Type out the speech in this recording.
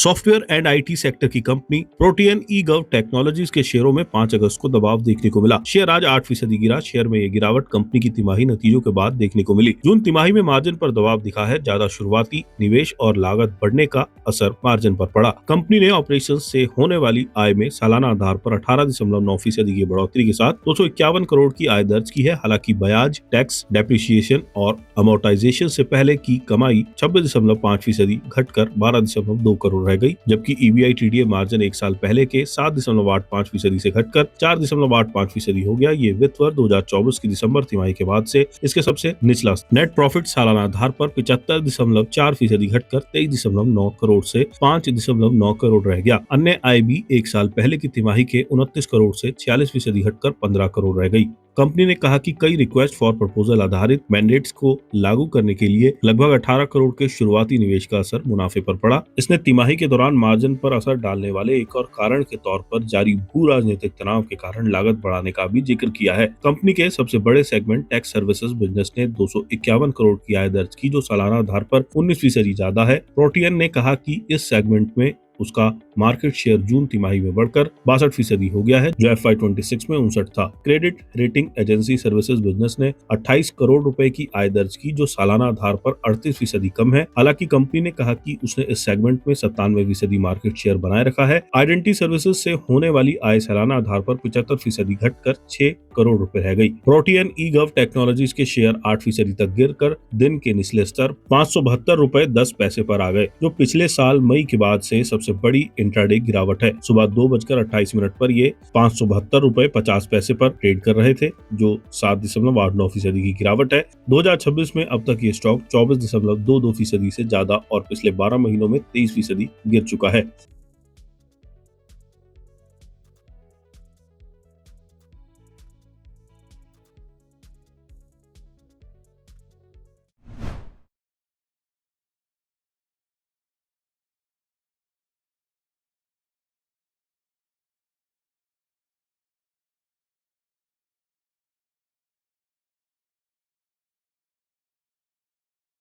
Software and IT sector की company protean ई गव technologies के शेयरों में 5 अगस्त को दबाव देखने को मिला। शेयर आज 8% गिरा। शेयर में ये गिरावट कंपनी की तिमाही नतीजों के बाद देखने को मिली। जून तिमाही में मार्जिन पर दबाव दिखा है। ज्यादा शुरुआती निवेश और लागत बढ़ने का असर मार्जिन पर पड़ा। कंपनी ने ऑपरेशन से होने वाली आय में सालाना आधार पर 18.9% की बढ़ोतरी के साथ 251 करोड़ की आय दर्ज की है। हालांकि ब्याज, टैक्स, डेप्रिसिएशन और अमोर्टाइजेशन से पहले की कमाई 26.5% घटकर 12.2 करोड़ रह गई, जबकि EBITDA मार्जिन एक साल पहले के 7.85% से घटकर 4.85% हो गया। ये वित्त वर्ष 2024 की दिसंबर तिमाही के बाद से इसके सबसे निचला। नेट प्रॉफिट सालाना आधार पर 75.4% घटकर 23.9 करोड़ से 5.9 करोड़ रह गया। अन्य आय भी एक साल पहले की तिमाही के 29 करोड़ से 46% घटकर 15 करोड़ रह गई। कंपनी ने कहा कि कई रिक्वेस्ट फॉर प्रपोजल आधारित मैंडेट्स को लागू करने के लिए लगभग 18 करोड़ के शुरुआती निवेश का असर मुनाफे पर पड़ा। इसने तिमाही के दौरान मार्जिन पर असर डालने वाले एक और कारण के तौर पर जारी भू राजनीतिक तनाव के कारण लागत बढ़ाने का भी जिक्र किया है। कंपनी के सबसे बड़े सेगमेंट टैक्स सर्विसेज बिजनेस ने 251 करोड़ की आय दर्ज की, जो सालाना आधार पर 19% ज्यादा है। प्रोटियन ने कहा कि इस सेगमेंट में उसका मार्केट शेयर जून तिमाही में बढ़कर 62% हो गया है, जो FY26 में 59 था। Credit rating agency services business ने 28 करोड़ रुपए की आय दर्ज की, जो सालाना आधार पर 38% कम है। हालांकि कंपनी ने कहा कि उसने इस सेगमेंट में 97% मार्केट शेयर बनाए रखा है। आइडेंटिटी सर्विसेज से होने वाली आय सालाना आधार पर 75% घटकर 6 करोड़ रुपए रह गई। प्रोटियन ई गव टेक्नोलॉजीज के शेयर 8% तक गिरकर दिन के निचले स्तर 572 रुपए 10 पैसे पर आ गए, जो पिछले साल मई के बाद से सबसे बड़ी इंट्राडे गिरावट है। सुबह 2:28 पर ये 572 रुपए 50 पैसे पर ट्रेड कर रहे थे, जो 7.89% की गिरावट है। 2026 में अब तक ये स्टॉक 24.22% से ज्यादा और पिछले 12 महीनों में 23% गिर चुका है।